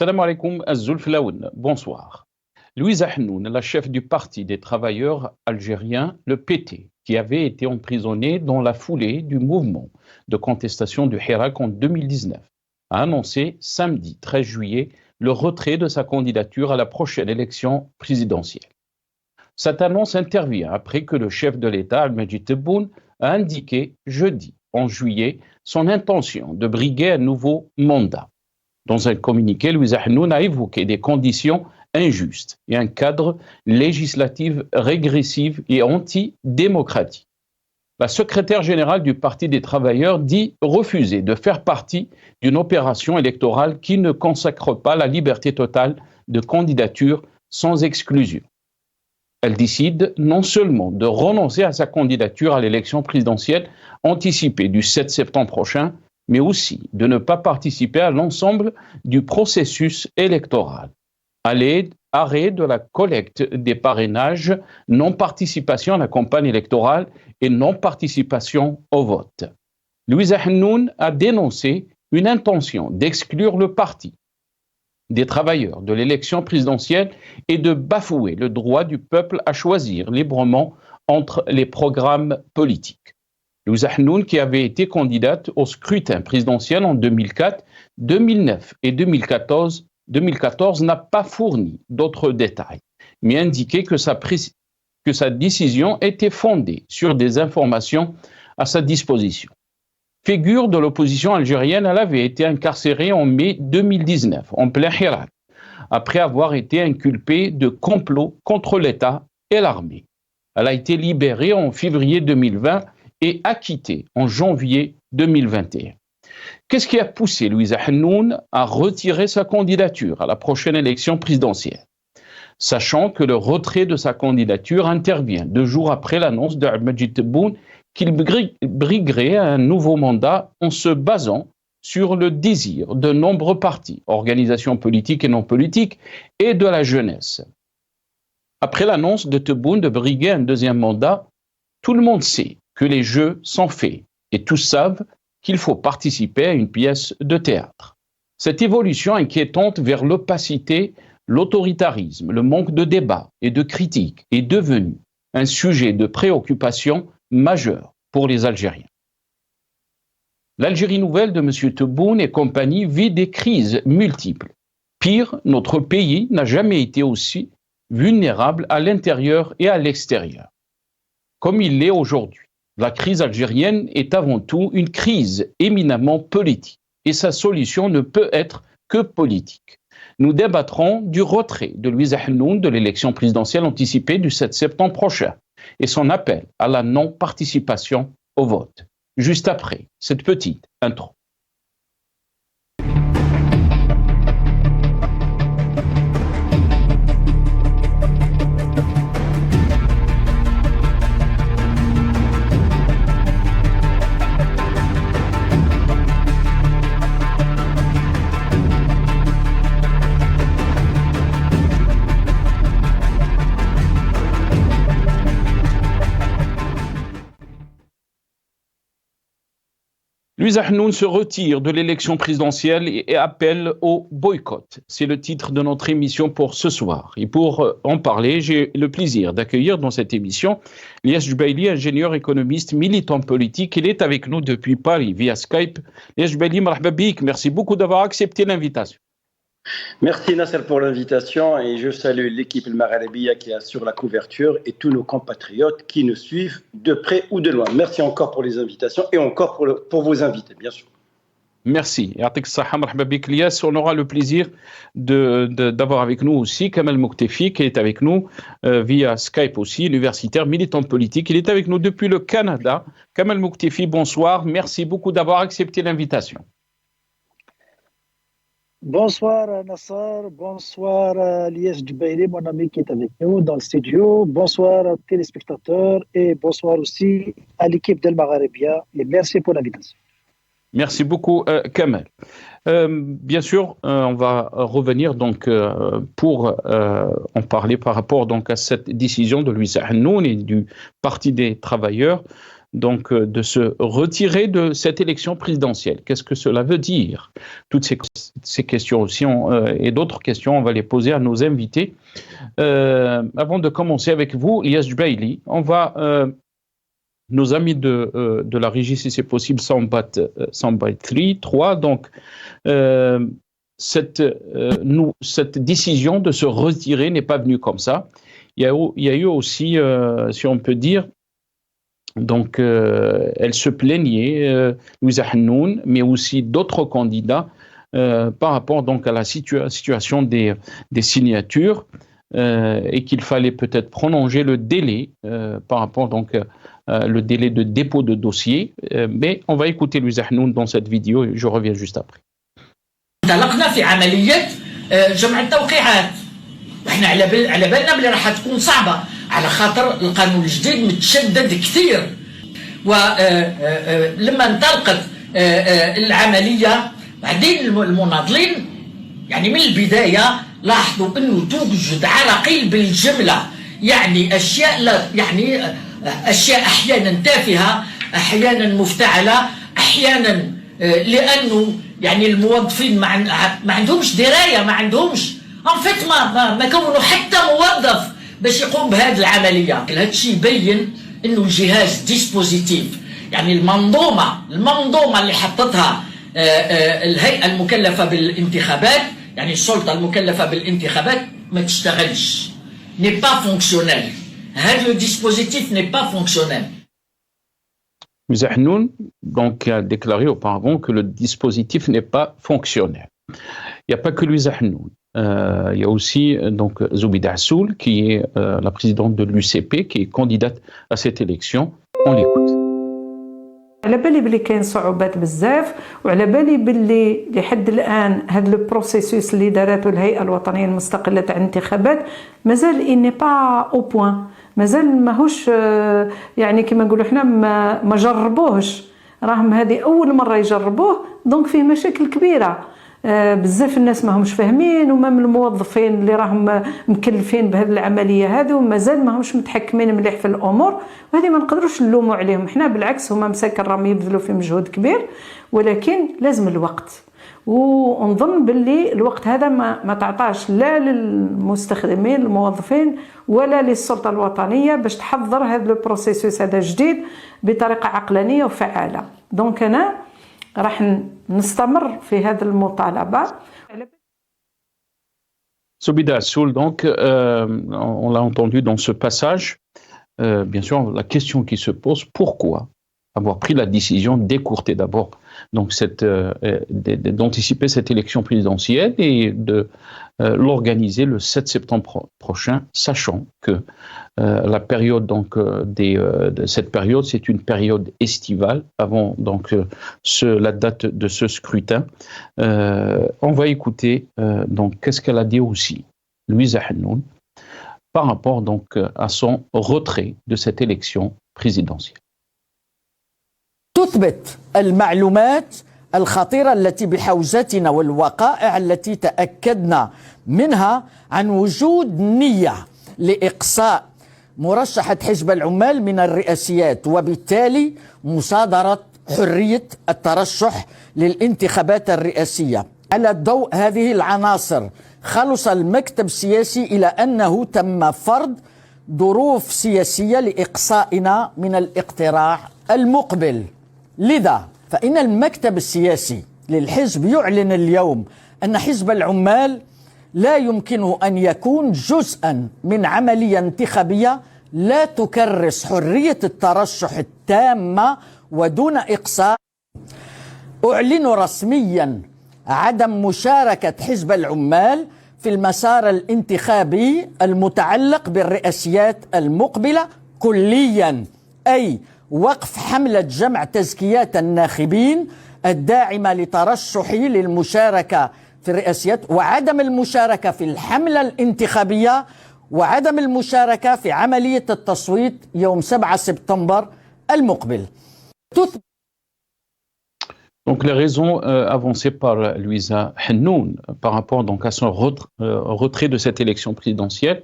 Salam alaikum, Azulf Laoun. Bonsoir. Louisa Hnoun, la chef du Parti des travailleurs algériens, le PT, qui avait été emprisonnée dans la foulée du mouvement de contestation du Hirak en 2019, a annoncé samedi 13 juillet le retrait de sa candidature à la prochaine élection présidentielle. Cette annonce intervient après que le chef de l'État, Al-Majid Tebboune, a indiqué jeudi, en juillet, son intention de briguer un nouveau mandat. Dans un communiqué, Louisa Hnoun a évoqué des conditions injustes et un cadre législatif régressif et antidémocratique. La secrétaire générale du Parti des travailleurs dit refuser de faire partie d'une opération électorale qui ne consacre pas la liberté totale de candidature sans exclusion. Elle décide non seulement de renoncer à sa candidature à l'élection présidentielle anticipée du 7 septembre prochain, mais aussi de ne pas participer à l'ensemble du processus électoral. Arrêt de la collecte des parrainages, non-participation à la campagne électorale et non-participation au vote. Louisa Hnoun a dénoncé une intention d'exclure le parti des travailleurs de l'élection présidentielle et de bafouer le droit du peuple à choisir librement entre les programmes politiques. Louisa Hnoun, qui avait été candidate au scrutin présidentiel en 2004, 2009 et 2014, n'a pas fourni d'autres détails, mais indiqué que sa décision était fondée sur des informations à sa disposition. Figure de l'opposition algérienne, elle avait été incarcérée en mai 2019, en plein Hirak, après avoir été inculpée de complot contre l'État et l'armée. Elle a été libérée en février 2020 et acquittée en janvier 2021. Qu'est-ce qui a poussé Louisa Hnoun à retirer sa candidature à la prochaine élection présidentielle? Sachant que le retrait de sa candidature intervient 2 jours après l'annonce de Al-Majid Tebboune qu'il briguerait un nouveau mandat en se basant sur le désir de nombreux partis, organisations politiques et non politiques, et de la jeunesse. Après l'annonce de Tebboune de briguer un deuxième mandat, tout le monde sait que les jeux sont faits et tous savent qu'il faut participer à une pièce de théâtre. Cette évolution inquiétante vers l'opacité, l'autoritarisme, le manque de débat et de critique est devenue un sujet de préoccupation majeur pour les Algériens. L'Algérie nouvelle de M. Tebboune et compagnie vit des crises multiples. Pire, notre pays n'a jamais été aussi vulnérable à l'intérieur et à l'extérieur, comme il l'est aujourd'hui. La crise algérienne est avant tout une crise éminemment politique et sa solution ne peut être que politique. Nous débattrons du retrait de Louisa Hnoun de l'élection présidentielle anticipée du 7 septembre prochain et son appel à la non-participation au vote. Juste après cette petite intro. Louisa Hnoun se retire de l'élection présidentielle et appelle au boycott. C'est le titre de notre émission pour ce soir. Et pour en parler, j'ai le plaisir d'accueillir dans cette émission Lies Jbaili, ingénieur économiste, militant politique. Il est avec nous depuis Paris via Skype. Lies Jbaili, marhaba bik. Merci beaucoup d'avoir accepté l'invitation. Merci Nasser pour l'invitation et je salue l'équipe El Maghrébia qui assure la couverture et tous nos compatriotes qui nous suivent de près ou de loin. Merci encore pour les invitations et encore pour vos invités, bien sûr. Merci. On aura le plaisir d'avoir avec nous aussi Kamal Mouktefi qui est avec nous via Skype aussi, universitaire, militant politique. Il est avec nous depuis le Canada. Kamal Mouktefi, bonsoir. Merci beaucoup d'avoir accepté l'invitation. Bonsoir Nassar, bonsoir Lies Jbaili, mon ami qui est avec nous dans le studio. Bonsoir téléspectateurs et bonsoir aussi à l'équipe d'El Maghrébia et merci pour l'invitation. Merci beaucoup Kamal. Bien sûr, on va revenir donc pour en parler par rapport donc à cette décision de Louisa Hnoun et du Parti des travailleurs donc de se retirer de cette élection présidentielle. Qu'est-ce que cela veut dire? Toutes ces questions aussi et d'autres questions, on va les poser à nos invités. Avant de commencer avec vous, Ilyas Jubaili, on va, nos amis de la régie, si c'est possible, Soundbite 3, donc cette décision de se retirer n'est pas venue comme ça. Il y a eu aussi, si on peut dire, donc elle se plaignait, Louisa Hennoun, mais aussi d'autres candidats par rapport donc à la situation des signatures et qu'il fallait peut-être prolonger le délai par rapport donc le délai de dépôt de dossier. Mais on va écouter Louisa Hennoun dans cette vidéo et je reviens juste après. انطلقنا في عملية جمع التوقيعات. احنا على بالنا بلي راح تكون صعبة على خاطر القانون الجديد متشدد كثير. ولما انطلقت العملية بعدين المناضلين يعني من البداية لاحظوا انه توجد عراقيل بالجملة، يعني اشياء اشياء احيانا تافهة، احيانا مفتعلة، احيانا لانه يعني الموظفين ما عندهمش درايه، ما عندهمش انفيت ما كونوا حتى موظف باش يقوم بهذه العمليه. هذا الشيء يبين انه الجهاز ديسبوزيتيف، يعني المنظومه اللي حطتها الهيئه المكلفه بالانتخابات، يعني السلطه المكلفه بالانتخابات ما تشتغلش، ني با فونكسيونيل. هذا لو ديسبوزيتيف ني با فونكسيونيل. Louisa Hennoun donc a déclaré auparavant que le dispositif n'est pas fonctionnel. Il n'y a pas que Louisa Hennoun. Il y a aussi donc Zoubida Assoul qui est la présidente de l'UCP qui est candidate à cette élection. On l'écoute. على بالي بلي كاين صعوبات بزاف، وعلى بالي بلي لحد الان هذا لو بروسيسوس اللي دارته الهيئه الوطنيه المستقله تاع الانتخابات مازال اني با او بوين، مازال ماهوش يعني كما نقولوا حنا ما جربوهش، راهم هذه اول مره يجربوه، دونك فيه مشاكل كبيره. بزاف الناس ما همش فاهمين، وما من الموظفين اللي راهم مكلفين بهذه العمليه هذه ومازال ما همش متحكمين مليح في الامور، وهذه ما نقدروش نلوموا عليهم حنا، بالعكس هما مساكن راهم يبذلوا في مجهود كبير، ولكن لازم الوقت. ونظن باللي الوقت هذا ما تعطاش لا للمستخدمين الموظفين ولا للسلطه الوطنيه باش تحضر هذا البروسيسوس هذا جديد بطريقه عقلانيه وفعاله. دونك انا راح نستمر في هذه المطالبه. Zoubida Assoul, donc, on l'a entendu dans ce passage, bien sûr, la question qui se pose, pourquoi avoir pris la décision d'écourter d'abord donc d'anticiper cette élection présidentielle et de l'organiser le 7 septembre prochain, sachant que la période donc de cette période, c'est une période estivale avant donc la date de ce scrutin. On va écouter donc qu'est-ce qu'elle a dit aussi, Louisa Hennoun, par rapport donc à son retrait de cette élection présidentielle. تثبت المعلومات الخطيرة التي بحوزتنا والوقائع التي تأكدنا منها عن وجود نية لإقصاء مرشحة حزب العمال من الرئاسيات، وبالتالي مصادرة حرية الترشح للانتخابات الرئاسية. على ضوء هذه العناصر خلص المكتب السياسي إلى أنه تم فرض ظروف سياسية لإقصائنا من الاقتراع المقبل. لذا فإن المكتب السياسي للحزب يعلن اليوم أن حزب العمال لا يمكنه أن يكون جزءا من عملية انتخابية لا تكرس حرية الترشح التامة ودون إقصاء. أعلن رسميا عدم مشاركة حزب العمال في المسار الانتخابي المتعلق بالرئاسيات المقبلة كليا، أي وقف حملة جمع تزكيات الناخبين الداعمة لترشحي للمشاركة في الرئاسيات، وعدم المشاركة في الحملة الانتخابية، وعدم المشاركة في عملية التصويت يوم 7 سبتمبر المقبل. Donc les raisons avancées par Louisa Hennoun par rapport donc à son retrait de cette élection présidentielle,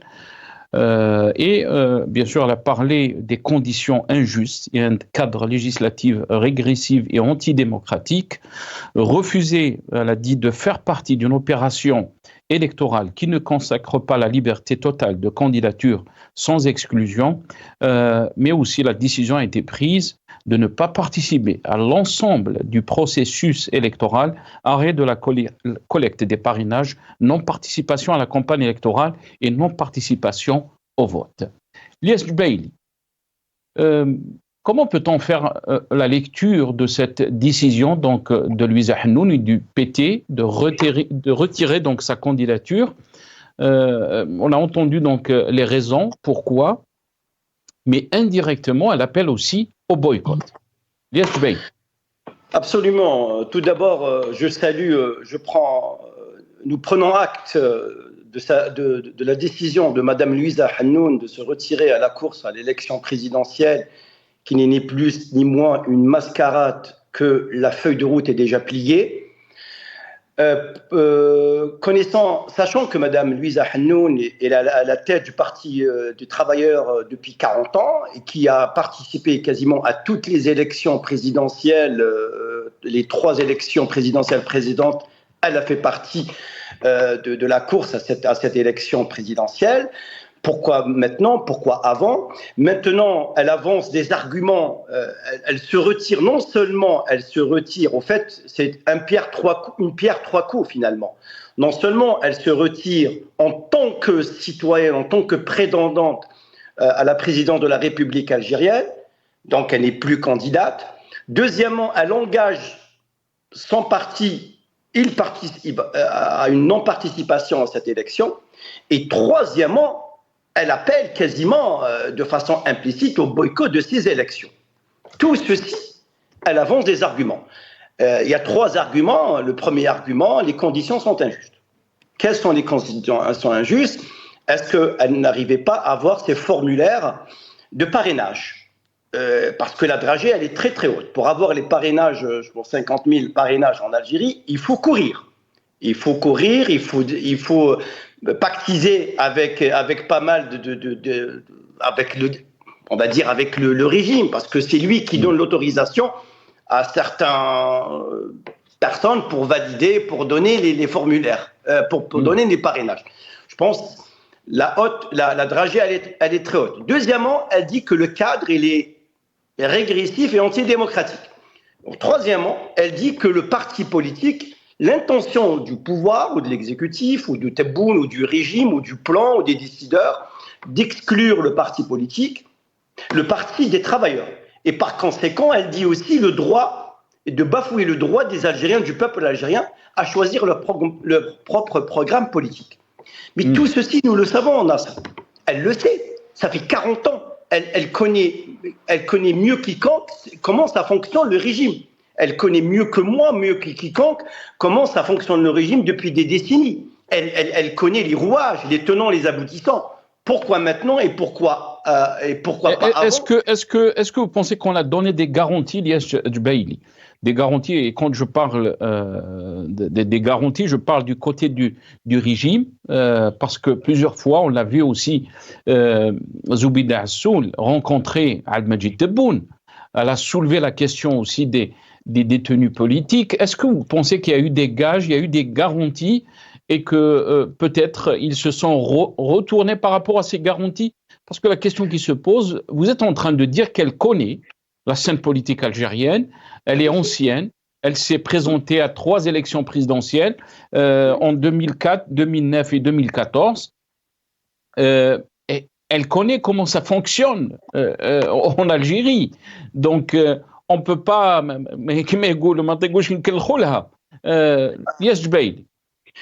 Bien sûr, elle a parlé des conditions injustes et un cadre législatif régressif et antidémocratique. Refuser, elle a dit, de faire partie d'une opération électorale qui ne consacre pas la liberté totale de candidature sans exclusion, mais aussi la décision a été prise de ne pas participer à l'ensemble du processus électoral, arrêt de la collecte des parrainages, non-participation à la campagne électorale et non-participation au vote. Lies Jubaili, comment peut-on faire la lecture de cette décision donc, de Louisa Hanoun et du PT de retirer donc, sa candidature? On a entendu donc, les raisons, pourquoi, mais indirectement, elle appelle aussi au boycott. Lies Jubaili. Absolument. Tout d'abord, nous prenons acte de la décision de Mme Louisa Hanoun de se retirer à la course à l'élection présidentielle, qui n'est ni plus ni moins une mascarade que la feuille de route est déjà pliée. Sachant que Mme Louisa Hanoun est à la tête du Parti des travailleurs depuis 40 ans et qui a participé quasiment à toutes les élections présidentielles, les 3 élections présidentielles précédentes, elle a fait partie de la course à cette élection présidentielle. Pourquoi maintenant? Pourquoi avant? Maintenant, elle avance des arguments. Elle se retire. Non seulement elle se retire, au fait, c'est une pierre trois coups finalement. Non seulement elle se retire en tant que citoyenne, en tant que prétendante à la présidence de la République algérienne, donc elle n'est plus candidate. Deuxièmement, elle engage son parti, il participe à une non-participation à cette élection. Et troisièmement, elle appelle quasiment de façon implicite au boycott de ces élections. Tout ceci, elle avance des arguments. Il y a 3 arguments. Le premier argument, les conditions sont injustes. Quelles sont les conditions injustes? Est-ce qu'elle n'arrivait pas à avoir ces formulaires de parrainage? Parce que la dragée, elle est très très haute. Pour avoir les parrainages, pour 50 000 parrainages en Algérie, il faut courir. Il faut courir, il faut pactiser avec pas mal on va dire avec le régime, parce que c'est lui qui donne l'autorisation à certaines personnes pour valider, pour donner les formulaires, pour donner les parrainages. Je pense la dragée, elle est très haute. Deuxièmement, elle dit que le cadre, il est régressif et antidémocratique. Donc, troisièmement, elle dit que le parti politique, l'intention du pouvoir ou de l'exécutif ou du Tebboune ou du régime ou du plan ou des décideurs d'exclure le parti politique, le parti des travailleurs. Et par conséquent, elle dit aussi le droit, de bafouer le droit des Algériens, du peuple algérien, à choisir leur propre programme politique. Mais tout ceci, nous le savons, Nasser. Elle le sait. Ça fait 40 ans. Elle connaît mieux quiconque comment ça fonctionne le régime. Elle connaît mieux que moi, mieux que quiconque, comment ça fonctionne le régime depuis des décennies. Elle connaît les rouages, les tenants, les aboutissants. Pourquoi maintenant et pourquoi pas avant? Est-ce que vous pensez qu'on a donné des garanties, Lies Jubaili? Des garanties, et quand je parle des garanties, je parle du côté du régime, parce que plusieurs fois, on l'a vu aussi, Zoubida Assoul rencontrer Al-Majid Tebboune. Elle a soulevé la question aussi des détenus politiques. Est-ce que vous pensez qu'il y a eu des gages, il y a eu des garanties et que peut-être ils se sont retournés par rapport à ces garanties? Parce que la question qui se pose, vous êtes en train de dire qu'elle connaît la scène politique algérienne, elle est ancienne, elle s'est présentée à 3 élections présidentielles en 2004, 2009 et 2014. Et elle connaît comment ça fonctionne en Algérie. Donc, on ne peut pas... Lies Jubaili.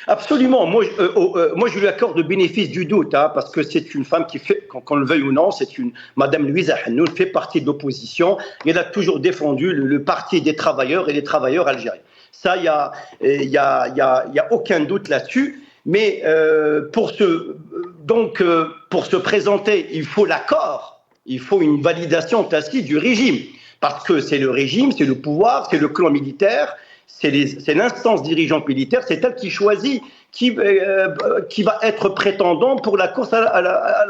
Absolument. Moi, je lui accorde le bénéfice du doute, parce que c'est une femme qui fait, qu'on le veuille ou non, Madame Louisa Hanoun fait partie de l'opposition. Elle a toujours défendu le parti des travailleurs et les travailleurs algériens. Ça, il y a aucun doute là-dessus. Mais pour se présenter, il faut l'accord, il faut une validation tacite du régime, parce que c'est le régime, c'est le pouvoir, c'est le clan militaire. C'est l'instance dirigeante militaire, c'est elle qui choisit qui va être prétendant pour la course à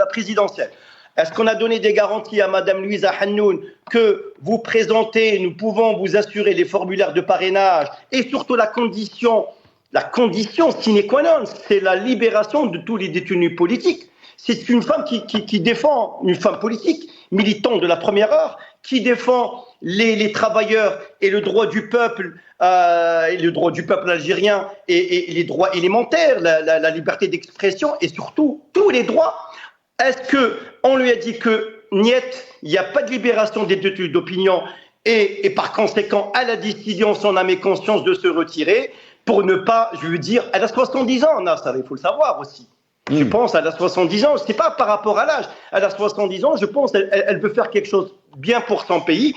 la présidentielle. Est-ce qu'on a donné des garanties à Mme Louisa Hannoun que vous présentez, nous pouvons vous assurer les formulaires de parrainage et surtout la condition sine qua non, c'est la libération de tous les détenus politiques. C'est une femme qui défend, une femme politique, militante de la première heure, qui défend les travailleurs et le droit du peuple, algérien et les droits élémentaires, la liberté d'expression et surtout tous les droits. Est-ce qu'on lui a dit que niet, il n'y a pas de libération des détenus d'opinion et par conséquent, à la décision, son âme et conscience de se retirer pour ne pas, je veux dire, elle a 70 ans, Nassar, il faut le savoir aussi. Je pense, elle a 70 ans, ce n'est pas par rapport à l'âge. Elle a 70 ans, je pense, elle veut faire quelque chose bien pour son pays,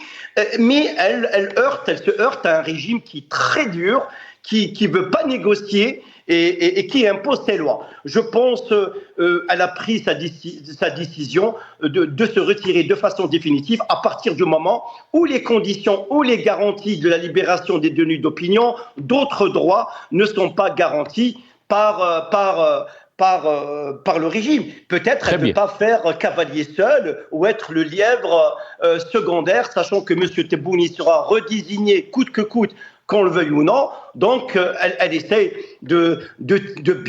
mais elle se heurte à un régime qui est très dur, qui ne veut pas négocier et qui impose ses lois. Je pense qu'elle a pris sa décision de se retirer de façon définitive à partir du moment où les conditions, ou les garanties de la libération des détenus d'opinion, d'autres droits ne sont pas garantis par le régime. Peut-être elle ne peut pas faire cavalier seul ou être le lièvre secondaire, sachant que M. Tebboune sera redésigné coûte que coûte, qu'on le veuille ou non. Donc, elle essaie de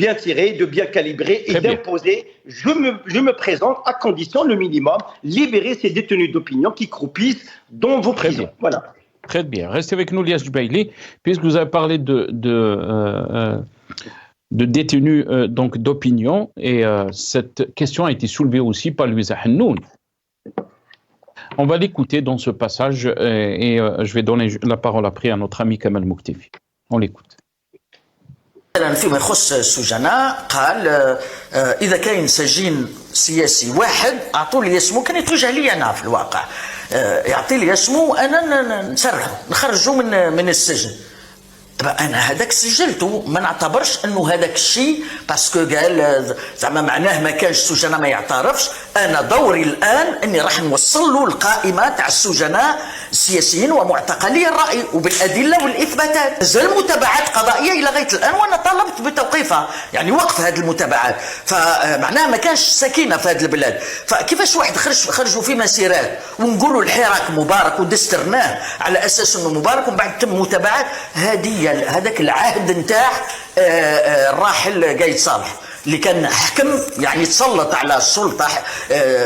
bien tirer, de bien calibrer et d'imposer. Je me présente à condition, le minimum, libérer ces détenus d'opinion qui croupissent dans vos prisons. Voilà. Très bien. Restez avec nous, Lias Jubaili, puisque vous avez parlé de détenus donc d'opinion, et cette question a été soulevée aussi par Louisa Hannoun. On va l'écouter dans ce passage et je vais donner la parole après à notre ami Kamal Mouktefi. On l'écoute. فيما يخص السجناء قال إذا كان سجين سياسي واحد أعطوا لي اسمه، كان يتوجه لي أنا في الواقع يعطي لي اسمه وأنا نسرحه نخرجه من السجن. انا هذاك سجلته، ما نعتبرش انه هذاك الشيء باسكو قال زعما معناه ما كانش السجناء ما يعترفش. انا دوري الان اني راح نوصل له القائمه تاع السجناء السياسيين ومعتقلي الراي وبالادله والاثباتات. زال متابعات قضائيه الى غايه الان وانا طلبت بتوقيفها، يعني وقف هذه المتابعات. فمعناها ما كانش سكينه في هذه البلاد. فكيفاش واحد خرجوا في مسيرات ونقولوا الحراك مبارك ودسترناه على اساس انه مبارك ومن بعد تم متابعات؟ هذاك العهد نتاع الراحل قايد صالح اللي كان حكم، يعني تسلط على السلطه،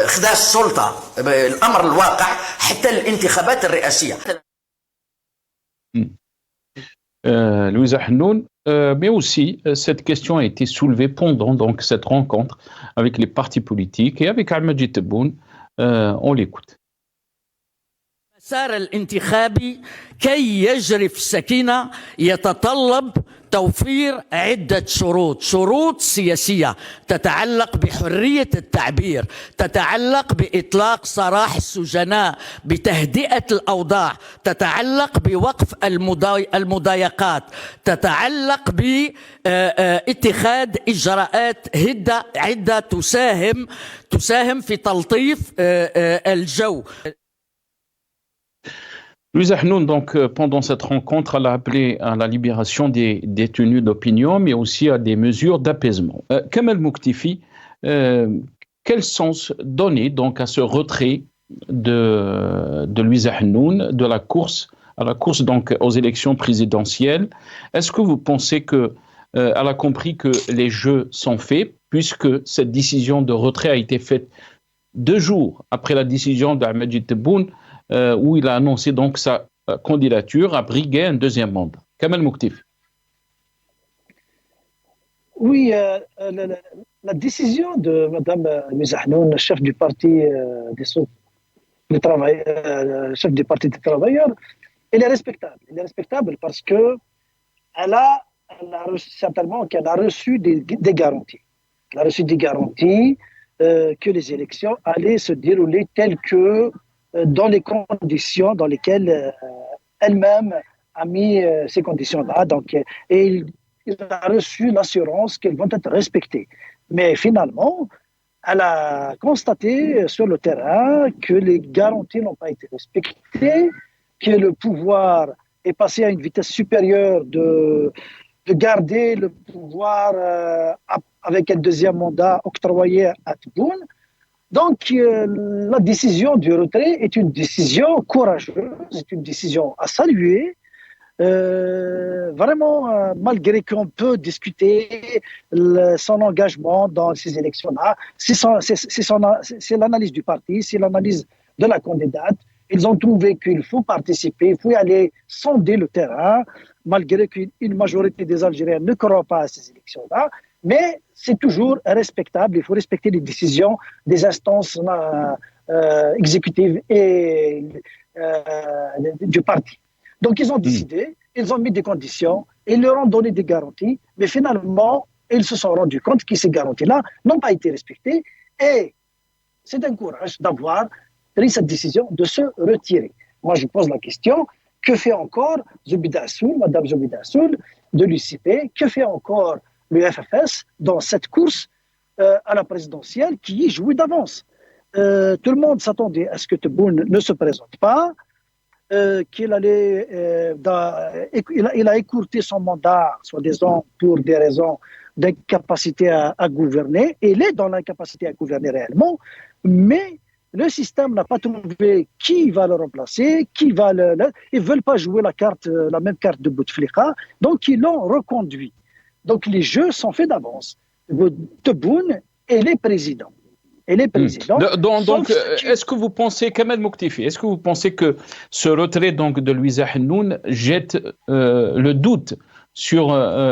خذا السلطه الامر الواقع حتى الانتخابات الرئاسيه. Louisa Hannoun, mais aussi cette question a été soulevée pendant donc cette rencontre avec les partis politiques et avec Al-Majid Tebboune. On l'écoute. المسار الانتخابي كي يجري في السكينة يتطلب توفير عدة شروط سياسية تتعلق بحرية التعبير، تتعلق بإطلاق سراح السجناء، بتهدئة الأوضاع، تتعلق بوقف المضايقات، تتعلق باتخاذ إجراءات عدة تساهم في تلطيف الجو. Louisa Hannoun, donc, pendant cette rencontre, elle a appelé à la libération des détenus d'opinion, mais aussi à des mesures d'apaisement. Kamal Mouktefi, quel sens donner donc à ce retrait de Louisa Hannoun de la course donc aux élections présidentielles? Est-ce que vous pensez que elle a compris que les jeux sont faits, puisque cette décision de retrait a été faite 2 jours après la décision d'Al-Majid Tebboune, où il a annoncé donc sa candidature à briguer un 2e mandat. Kamal Mouktefi. Oui, la décision de Mme Louisa Hannoun, chef du parti chef du parti des travailleurs, elle est respectable. Elle est respectable parce que elle a certainement qu'elle a reçu des garanties. Elle a reçu des garanties que les élections allaient se dérouler telles que dans les conditions dans lesquelles elle-même a mis ces conditions-là. Donc, et il a reçu l'assurance qu'elles vont être respectées. Mais finalement, elle a constaté sur le terrain que les garanties n'ont pas été respectées, que le pouvoir est passé à une vitesse supérieure de garder le pouvoir avec un deuxième mandat octroyé à Tebboune. Donc, la décision du retrait est une décision courageuse, c'est une décision à saluer. Vraiment, malgré qu'on peut discuter son engagement dans ces élections-là, c'est l'analyse du parti, c'est l'analyse de la candidate. Ils ont trouvé qu'il faut participer, il faut y aller sonder le terrain, malgré qu'une majorité des Algériens ne croient pas à ces élections-là. Mais c'est toujours respectable, il faut respecter les décisions des instances exécutives et du parti. Donc ils ont décidé, ils ont mis des conditions, ils leur ont donné des garanties, mais finalement, ils se sont rendus compte que ces garanties-là n'ont pas été respectées et c'est un courage d'avoir pris cette décision de se retirer. Moi, je pose la question, que fait encore Zoubida Assoul, Madame Zoubida Assoul de l'UCP, que fait encore le FFS dans cette course à la présidentielle qui est jouée d'avance? Tout le monde s'attendait à ce que Tebboune ne se présente pas, qu'il allait, il a écourté son mandat, soi-disant pour des raisons d'incapacité à gouverner. Il est dans l'incapacité à gouverner réellement, mais le système n'a pas trouvé qui va le remplacer, qui va ils ne veulent pas jouer la même carte de Bouteflika, donc ils l'ont reconduit. Donc les jeux sont faits d'avance. Tebboune et les présidents. Donc, est-ce que vous pensez, Kamel Mouktifi, est-ce que vous pensez que ce retrait donc de Louisa Hennoun jette le doute sur,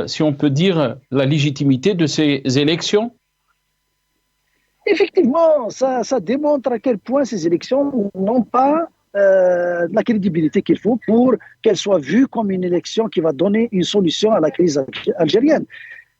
si on peut dire, la légitimité de ces élections? Effectivement, ça démontre à quel point ces élections n'ont pas la crédibilité qu'il faut pour qu'elles soient vues comme une élection qui va donner une solution à la crise algérienne.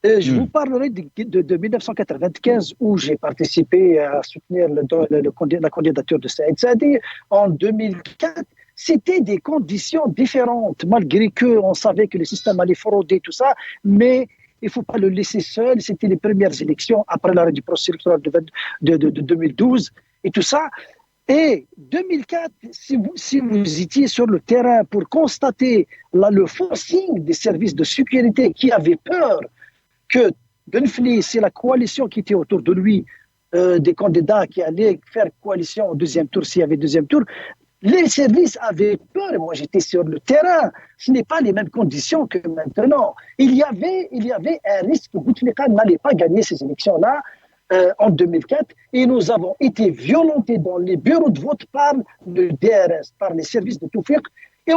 Je vous parlerai de 1995 où j'ai participé à soutenir la candidature de Saïd Saadi. En 2004, c'était des conditions différentes, malgré qu'on savait que le système allait frauder tout ça, mais il ne faut pas le laisser seul. C'était les premières élections après l'arrêt du processus électoral de 2012 et tout ça. Et 2004, si vous étiez sur le terrain pour constater le forcing des services de sécurité qui avaient peur que Benfli, c'est la coalition qui était autour de lui, des candidats qui allaient faire coalition au deuxième tour, s'il y avait deuxième tour, les services avaient peur. Moi, j'étais sur le terrain. Ce n'est pas les mêmes conditions que maintenant. Il y avait un risque que Bouteflika n'allait pas gagner ces élections-là en 2004. Et nous avons été violentés dans les bureaux de vote par le DRS, par les services de Toufik. Et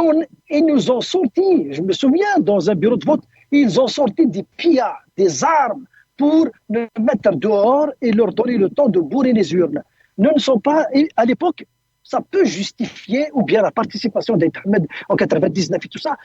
ils nous ont sorti, je me souviens, dans un bureau de vote, ils ont sorti des pillards, des armes pour nous mettre dehors et leur donner le temps de bourrer les urnes. Nous ne sommes pas, à l'époque, ça peut justifier, ou bien la participation d'Aït Ahmed en 99 et tout ça,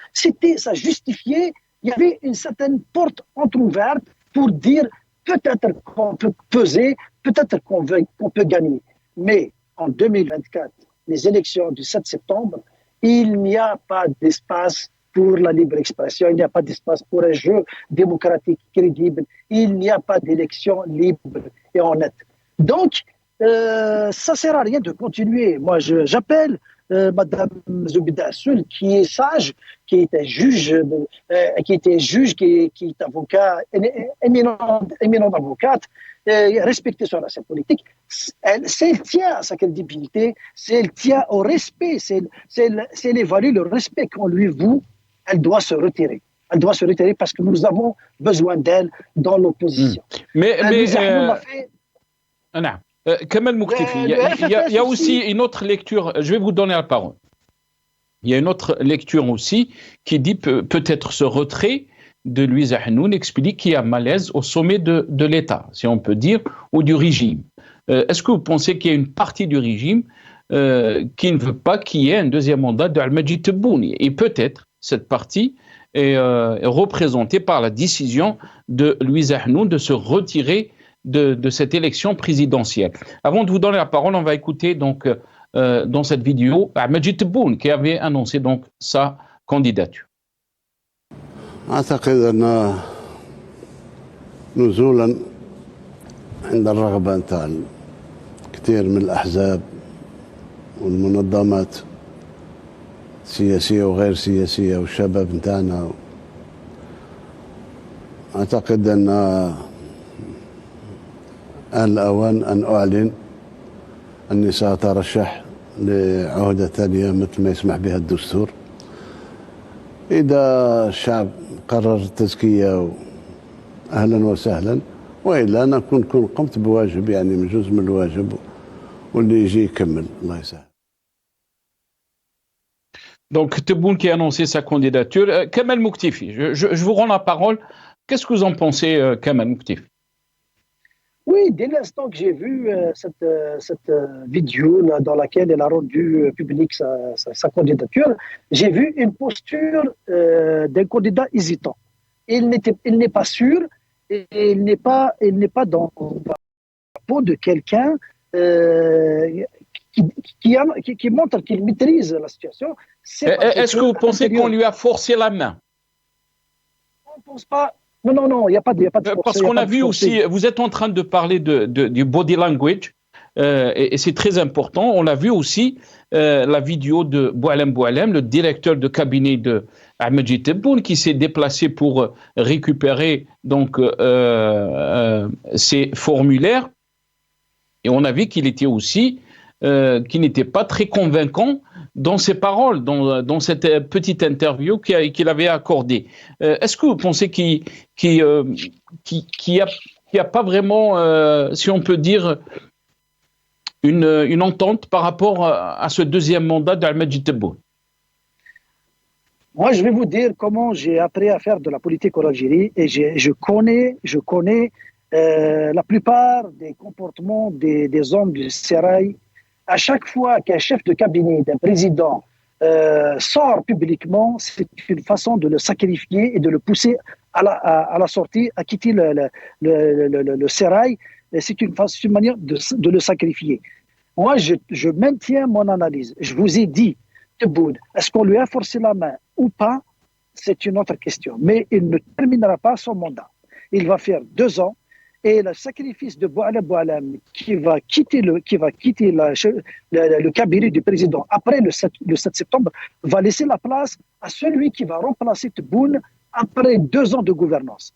ça justifiait, il y avait une certaine porte entrouverte pour dire peut-être qu'on peut peser, peut-être qu'on peut gagner. Mais en 2024, les élections du 7 septembre, il n'y a pas d'espace pour la libre expression, il n'y a pas d'espace pour un jeu démocratique crédible, il n'y a pas d'élection libre et honnête. Donc, ça ne sert à rien de continuer. Moi, j'appelle Madame Zoubida Assoul, qui est sage, qui est juge, qui est avocat, éminente avocate, respectée sur la scène politique. Si elle tient à sa crédibilité, si elle tient au respect, si elle évalue le respect qu'on lui voue, elle doit se retirer. Elle doit se retirer parce que nous avons besoin d'elle dans l'opposition. Mais Kamel Mouktifi, il y a aussi une autre lecture, je vais vous donner la parole. Il y a une autre lecture aussi qui dit peut-être ce retrait de Louisa Hennoun explique qu'il y a malaise au sommet de l'État, si on peut dire, ou du régime. Est-ce que vous pensez qu'il y a une partie du régime qui ne veut pas qu'il y ait un deuxième mandat de Al-Majid Tebboune? Et peut-être cette partie est représentée par la décision de Louisa Hennoun de se retirer de cette élection présidentielle. Avant de vous donner la parole, on va écouter donc dans cette vidéo Al-Majid Tebboune qui avait annoncé donc sa candidature. أعتقد أن نزولا عند الرغبة نتاع كثير من الأحزاب والمنظمات السياسية وغير سياسية والشباب نتاعنا أعتقد أن آن الأوان أن أعلن أني سأترشح لعهدة ثانية مثل ما يسمح بها الدستور. إذا الشعب قرر التزكية أهلا وسهلا، وإلا أنا كنت قمت بواجب، يعني من جزء من الواجب، واللي يجي يكمل الله يسهل. Donc, Tebboune qui a annoncé sa candidature. Kamel Mouktifi, je vous rends la parole. Qu'est-ce que vous en pensez, Kamel Mouktifi? Oui, dès l'instant que j'ai vu cette vidéo là, dans laquelle elle a rendu publique sa candidature, j'ai vu une posture d'un candidat hésitant. Il n'est pas sûr, et il n'est pas dans la peau de quelqu'un qui montre qu'il maîtrise la situation. Est-ce que vous pensez qu'on lui a forcé la main? On ne pense pas. Non, il n'y a pas de force. Parce qu'on a vu aussi, vous êtes en train de parler du body language, et c'est très important. On a vu aussi la vidéo de Boualem, le directeur de cabinet de Ahmedji Tebboune, qui s'est déplacé pour récupérer donc ses formulaires. Et on a vu qu'il était aussi, qu'il n'était pas très convaincant dans ses paroles, dans cette petite interview qu'il avait accordée. Est-ce que vous pensez qu'il n'y a pas vraiment, si on peut dire, une entente par rapport à ce deuxième mandat d'Ahmedji Tebboune? Moi, je vais vous dire comment j'ai appris à faire de la politique en Algérie, et je connais la plupart des comportements des hommes du Sérail. À chaque fois qu'un chef de cabinet d'un président sort publiquement, c'est une façon de le sacrifier et de le pousser à la sortie, à quitter le sérail. C'est une manière de le sacrifier. Moi, je maintiens mon analyse. Je vous ai dit, Tebboune, est-ce qu'on lui a forcé la main ou pas? C'est une autre question. Mais il ne terminera pas son mandat. Il va faire 2 ans. Et le sacrifice de Boualem qui va quitter le cabinet du président après le 7 septembre va laisser la place à celui qui va remplacer Tebboune après 2 ans de gouvernance.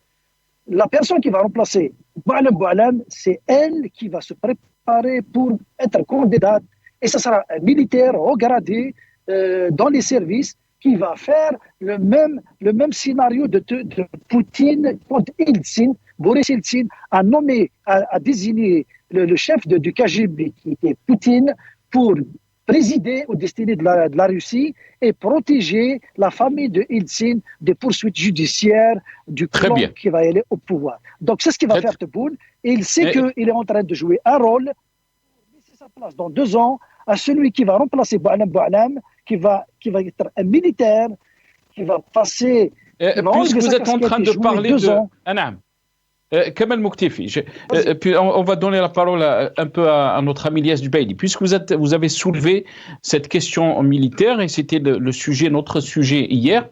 La personne qui va remplacer Boualem, c'est elle qui va se préparer pour être candidate, et ce sera un militaire haut gradé dans les services qui va faire le même scénario de Poutine contre Yeltsin. Boris Yeltsin a désigné le chef du KGB, qui était Poutine, pour présider aux destinées de la Russie et protéger la famille de Yeltsin des poursuites judiciaires du clan qui va aller au pouvoir. Donc c'est ce qu'il va faire Tebboune, et il sait qu'il est en train de jouer un rôle, laisser sa place dans 2 ans à celui qui va remplacer Boualem, qui va être un militaire, qui va passer... Puisque vous êtes en train de parler de... Kamel Mouktifi, puis on va donner la parole un peu à notre ami Lies Djubaili, puisque vous avez soulevé cette question militaire, et c'était notre sujet hier,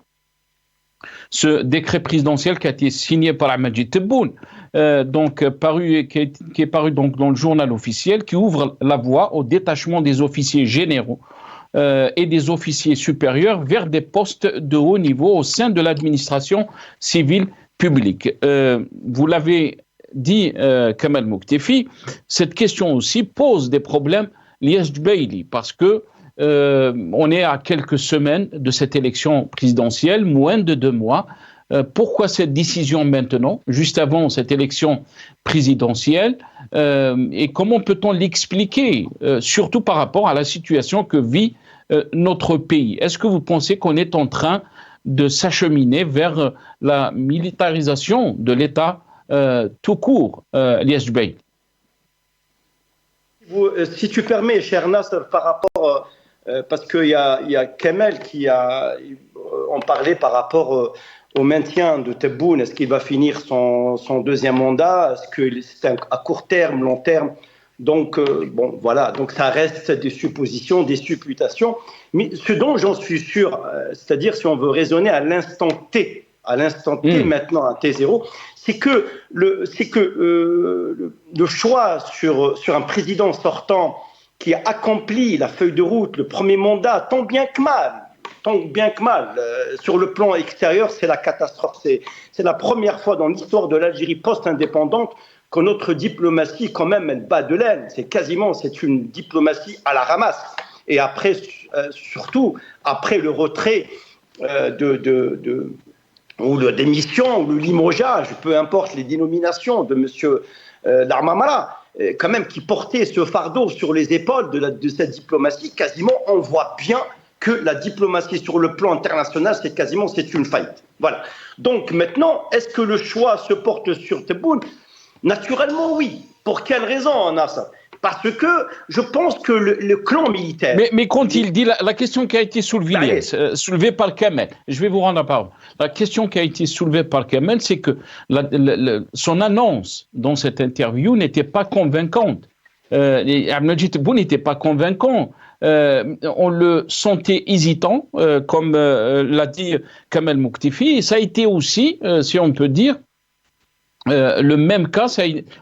ce décret présidentiel qui a été signé par Ahmedji Tebboune, qui est paru donc dans le journal officiel, qui ouvre la voie au détachement des officiers généraux et des officiers supérieurs vers des postes de haut niveau au sein de l'administration civile publique. Vous l'avez dit, Kamel Mouktifi, cette question aussi pose des problèmes, Lies Djubaili, parce que on est à quelques semaines de cette élection présidentielle, moins de 2 mois. Pourquoi cette décision maintenant, juste avant cette élection présidentielle, et comment peut-on l'expliquer, surtout par rapport à la situation que vit notre pays? Est-ce que vous pensez qu'on est en train de s'acheminer vers la militarisation de l'État tout court, Lies Djubaili? Si tu permets, cher Nasser, par rapport, parce qu'il y a Kamel qui a en parlé par rapport au maintien de Tebboune. Est-ce qu'il va finir son deuxième mandat? Est-ce que c'est à court terme, long terme? Donc, bon, voilà, donc ça reste des suppositions, des supputations. Mais ce dont j'en suis sûr, c'est-à-dire si on veut raisonner à l'instant T, maintenant à T0, c'est que le choix sur un président sortant qui a accompli la feuille de route, le premier mandat, tant bien que mal, tant bien que mal. Sur le plan extérieur, c'est la catastrophe. C'est la première fois dans l'histoire de l'Algérie post-indépendante que notre diplomatie, quand même, elle bat de l'aile. C'est une diplomatie à la ramasse. Et après, surtout, après le retrait ou la démission, ou le limogeage, peu importe les dénominations de M. Larmamala, quand même, qui portait ce fardeau sur les épaules de cette diplomatie, quasiment, on voit bien que la diplomatie sur le plan international, c'est une faillite. Voilà. Donc maintenant, est-ce que le choix se porte sur Tebboune? Naturellement, oui. Pour quelle raison, Nasser? Parce que je pense que le clan militaire... Mais quand il dit la question qui a été soulevée par Kamel, je vais vous rendre la parole. La question qui a été soulevée par Kamel, c'est que son annonce dans cette interview n'était pas convaincante. Abdelmajid Tebboune n'était pas convaincant. On le sentait hésitant, comme l'a dit Kamel Mouktifi. Et ça a été aussi, si on peut dire, le même cas,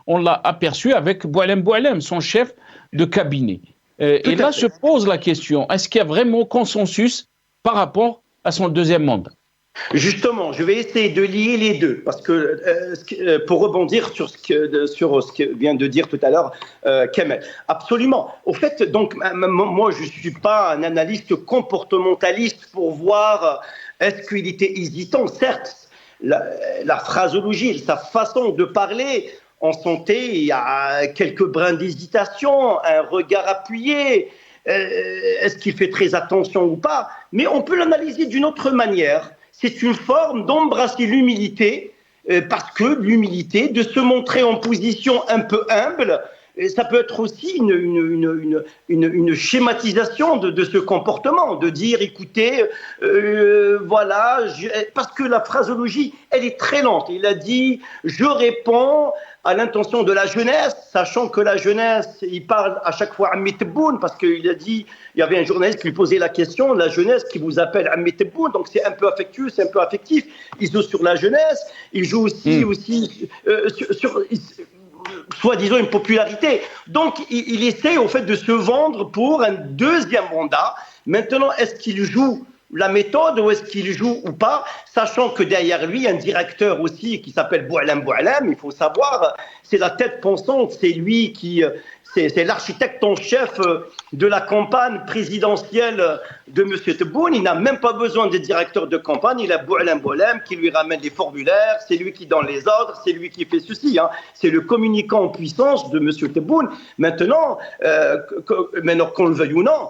on l'a aperçu avec Boualem, son chef de cabinet. Et là se pose la question, est-ce qu'il y a vraiment consensus par rapport à son deuxième mandat? Justement, je vais essayer de lier les deux, parce que pour rebondir sur ce que vient de dire tout à l'heure Kamel. Absolument. Au fait, donc, moi, je ne suis pas un analyste comportementaliste pour voir est-ce qu'il était hésitant. Certes, la phraseologie, sa façon de parler, on sentait il y a quelques brins d'hésitation, un regard appuyé. Est-ce qu'il fait très attention ou pas? Mais on peut l'analyser d'une autre manière. C'est une forme d'embrasser l'humilité, parce que l'humilité, de se montrer en position un peu humble, ça peut être aussi une schématisation de ce comportement, de dire, écoutez, voilà, parce que la phraseologie, elle est très lente. Il a dit, je réponds à l'intention de la jeunesse, sachant que la jeunesse, il parle à chaque fois Ammi Tebboune, parce qu'il a dit, il y avait un journaliste qui lui posait la question, la jeunesse qui vous appelle Ammi Tebboune, donc c'est un peu affectueux, c'est un peu affectif. Il joue sur la jeunesse, il joue aussi sur soi-disant une popularité. Donc, il essaie au fait de se vendre pour un deuxième mandat. Maintenant, est-ce qu'il joue la méthode ou est-ce qu'il joue ou pas, sachant que derrière lui, un directeur aussi qui s'appelle Boualem, il faut savoir, c'est la tête pensante, c'est lui qui... C'est l'architecte en chef de la campagne présidentielle de M. Tebboune. Il n'a même pas besoin de directeur de campagne. Il a Boualem qui lui ramène les formulaires. C'est lui qui donne les ordres. C'est lui qui fait ceci. C'est le communicant en puissance de M. Tebboune. Maintenant, qu'on le veuille ou non,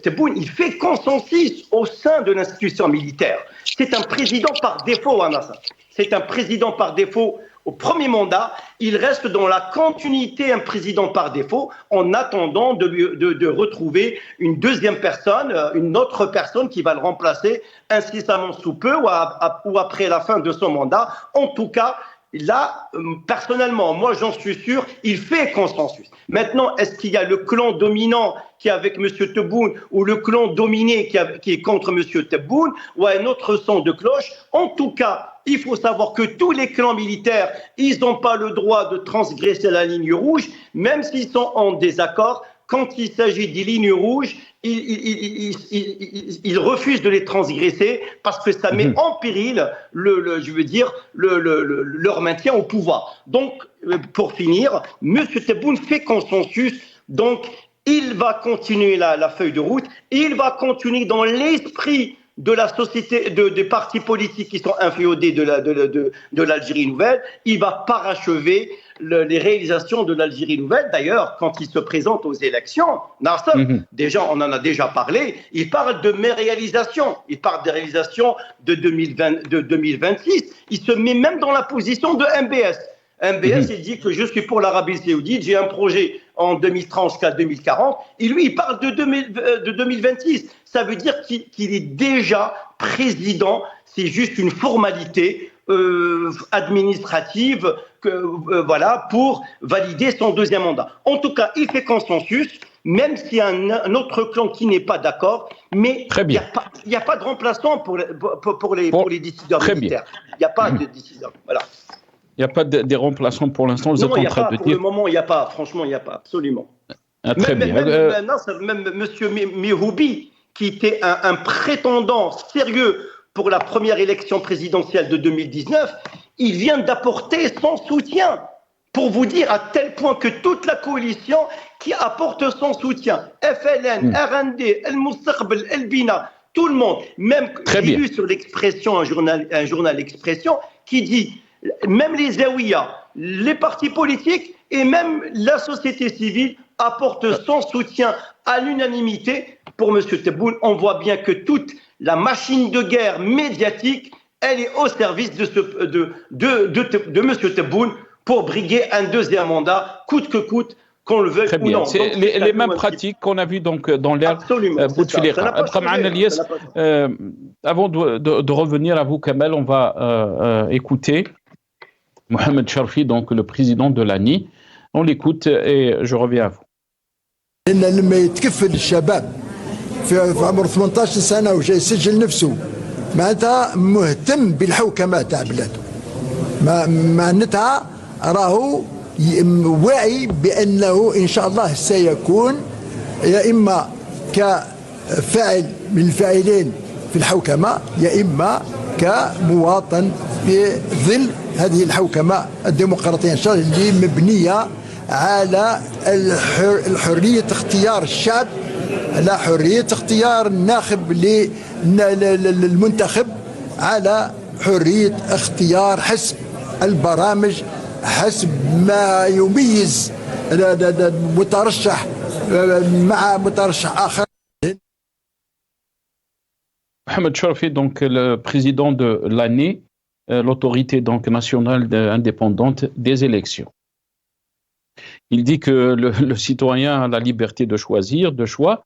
Tebboune, il fait consensus au sein de l'institution militaire. C'est un président par défaut, Anassa. C'est un président par défaut. Au premier mandat, il reste dans la continuité un président par défaut en attendant de retrouver une deuxième personne, une autre personne qui va le remplacer incessamment sous peu ou après la fin de son mandat. En tout cas, là, personnellement, moi j'en suis sûr, il fait consensus. Maintenant, est-ce qu'il y a le clan dominant qui est avec M. Tebboune ou le clan dominé qui est contre M. Tebboune ou un autre son de cloche? En tout cas, il faut savoir que tous les clans militaires, ils n'ont pas le droit de transgresser la ligne rouge, même s'ils sont en désaccord. Quand il s'agit des lignes rouges, ils refusent de les transgresser parce que ça met en péril, leur maintien au pouvoir. Donc, pour finir, M. Tebboune fait consensus, donc il va continuer la feuille de route, il va continuer dans l'esprit de la société, des partis politiques qui sont inféodés de l'Algérie nouvelle. Il va parachever les réalisations de l'Algérie nouvelle. D'ailleurs, quand il se présente aux élections, Nasser, déjà, on en a déjà parlé, il parle de mes réalisations. Il parle des réalisations de 2026. Il se met même dans la position de MBS. MBS, il dit que je suis pour l'Arabie Saoudite, j'ai un projet en 2030 jusqu'à 2040, et lui, il parle de 2026. Ça veut dire qu'il est déjà président, c'est juste une formalité administrative voilà, pour valider son deuxième mandat. En tout cas, il fait consensus, même s'il y a un autre clan qui n'est pas d'accord, mais il n'y a pas de remplaçant pour les décideurs militaires. Il n'y a pas de décideurs. Voilà. Il n'y a pas de remplaçants pour l'instant. Non, il n'y a pas. Pour le moment, il n'y a pas. Franchement, il n'y a pas. Absolument. Très bien. Même M. Mehoubi, qui était un prétendant sérieux pour la première élection présidentielle de 2019, il vient d'apporter son soutien. Pour vous dire à tel point que toute la coalition qui apporte son soutien, FLN, RND, El Moustaqbel, El Bina, tout le monde, même j'ai lu sur l'Expression, un journal Expression, qui dit, même les Zaouïas, les partis politiques et même la société civile apportent son soutien à l'unanimité pour M. Tebboune. On voit bien que toute la machine de guerre médiatique, elle est au service de M. Tebboune pour briguer un deuxième mandat, coûte que coûte, qu'on le veuille ou non. C'est les mêmes pratiques qu'on a vues donc dans l'ère Bouteflika. Avant de revenir à vous, Kamel, on va écouter Mohamed Sharfi, donc le président de l'ANI. On l'écoute et je reviens à vous. لما يتكفل الشباب في عمر 18 سنه وجاي يسجل نفسه معناتها مهتم بالحوكمه تاع بلاده معناتها راهو واعي بانه ان شاء الله سيكون يا اما كفاعل من الفاعلين في الحوكمه يا اما كمواطن في ظل هذه الحوكمه الديمقراطيه ان شاء الله اللي مبنيه على الحرية اختيار الشعب، على حرية اختيار الناخب للمنتخب، على حرية اختيار حسب البرامج، حسب ما يميز المترشح مع مترشح آخر. Mohamed Sharfi, donc le président de l'ANI, l'autorité donc nationale indépendante des élections. Il dit que le citoyen a la liberté de choisir, de choix.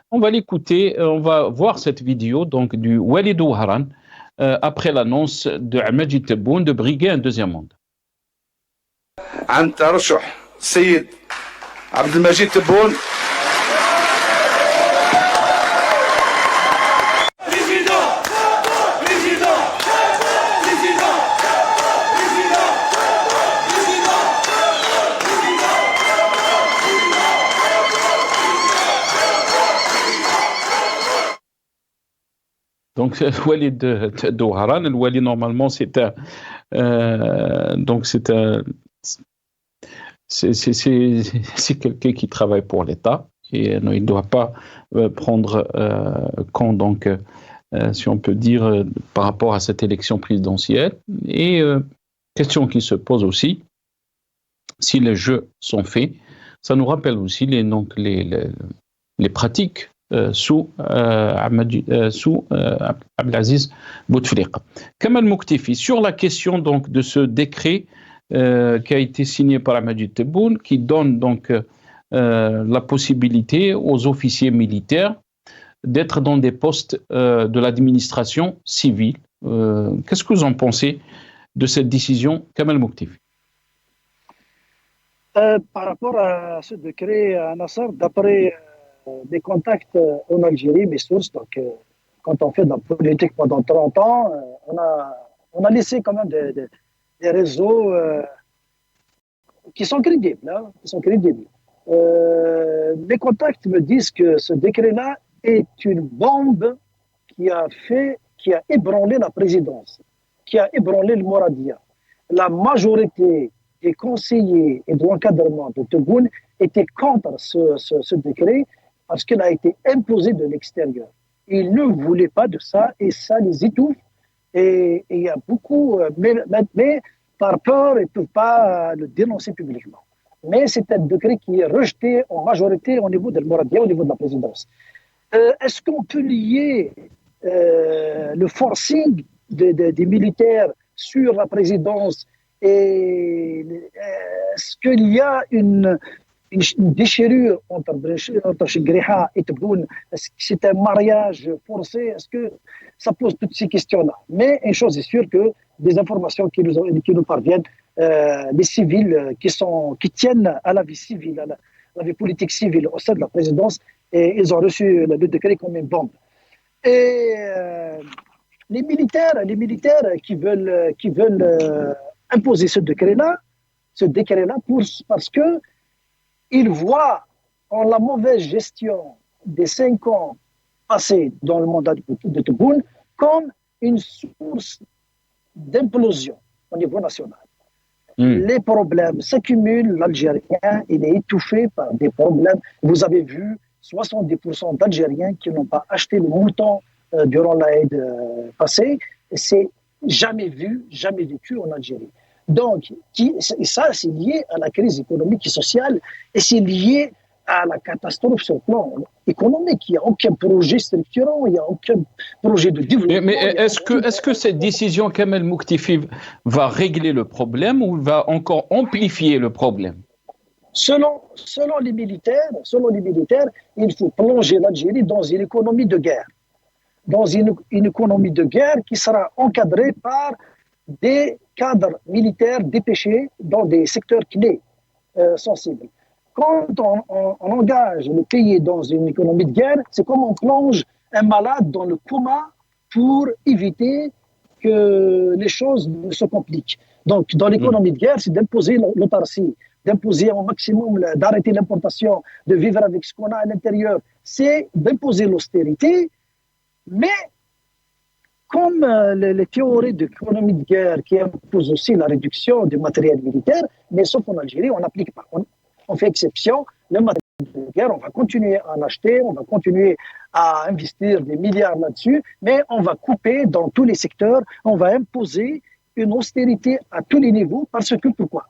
On va l'écouter, on va voir cette vidéo donc du Walid Ouharan après l'annonce de Majid Tebboune de briguer un deuxième mandat. عن ترشح السيد عبد المجيد تبون Donc, Walid Ouharan, le Walid, normalement, c'est quelqu'un qui travaille pour l'État et il ne doit pas prendre compte, donc, si on peut dire, par rapport à cette élection présidentielle. Et question qui se pose aussi, si les jeux sont faits, ça nous rappelle aussi les pratiques sous Abdelaziz Bouteflika. Kamal Mouktefi, sur la question donc de ce décret qui a été signé par Majid Tebboune, qui donne donc la possibilité aux officiers militaires d'être dans des postes de l'administration civile. Qu'est-ce que vous en pensez de cette décision, Kamal Mouktefi? Par rapport à ce décret, Nasser, d'après des contacts en Algérie, mes sources, donc quand on fait de la politique pendant 30 ans, on a laissé quand même des réseaux qui sont crédibles. Mes contacts me disent que ce décret-là est une bombe qui a ébranlé la présidence, qui a ébranlé le Mouradia. La majorité des conseillers et de l'encadrement de Tebboune étaient contre ce décret parce qu'il a été imposé de l'extérieur. Ils ne voulaient pas de ça et ça les étouffe. Et il y a beaucoup, mais par peur, ils ne peuvent pas le dénoncer publiquement. Mais c'est un décret qui est rejeté en majorité au niveau de Mouradia, au niveau de la présidence. Est-ce qu'on peut lier le forcing des militaires sur la présidence et est-ce qu'il y a une déchirure entre Chegreha et Tebboune? Est-ce que c'est un mariage forcé? Est-ce que ça pose toutes ces questions-là? Mais une chose est sûre que des informations qui nous parviennent, les civils qui tiennent à la vie civile, à la vie politique civile au sein de la présidence, et ils ont reçu le décret comme une bombe. Et les militaires qui veulent imposer ce décret-là parce que ils voient en la mauvaise gestion des 5 ans passé dans le mandat de Tebboune comme une source d'implosion au niveau national. Les problèmes s'accumulent, l'Algérien, il est étouffé par des problèmes. Vous avez vu 70% d'Algériens qui n'ont pas acheté le mouton durant l'Aïd passé. C'est jamais vu, jamais vécu en Algérie. Donc, ça, c'est lié à la crise économique et sociale et c'est lié à la catastrophe sur le plan économique. Il n'y a aucun projet structurant, il n'y a aucun projet de développement. Mais est-ce que cette décision Kamel Mouktefi va régler le problème ou va encore amplifier le problème? Selon les militaires, il faut plonger l'Algérie dans une économie de guerre. Dans une économie de guerre qui sera encadrée par des cadres militaires dépêchés dans des secteurs clés sensibles. Quand on engage le pays dans une économie de guerre, c'est comme on plonge un malade dans le coma pour éviter que les choses ne se compliquent. Donc, dans l'économie de guerre, c'est d'imposer l'autarcie, d'imposer au maximum, d'arrêter l'importation, de vivre avec ce qu'on a à l'intérieur. C'est d'imposer l'austérité, mais comme les théories d'économie de guerre qui imposent aussi la réduction du matériel militaire, mais sauf en Algérie, on n'applique pas. On fait exception, le matériel de guerre, on va continuer à en acheter, on va continuer à investir des milliards là-dessus, mais on va couper dans tous les secteurs, on va imposer une austérité à tous les niveaux. Pourquoi?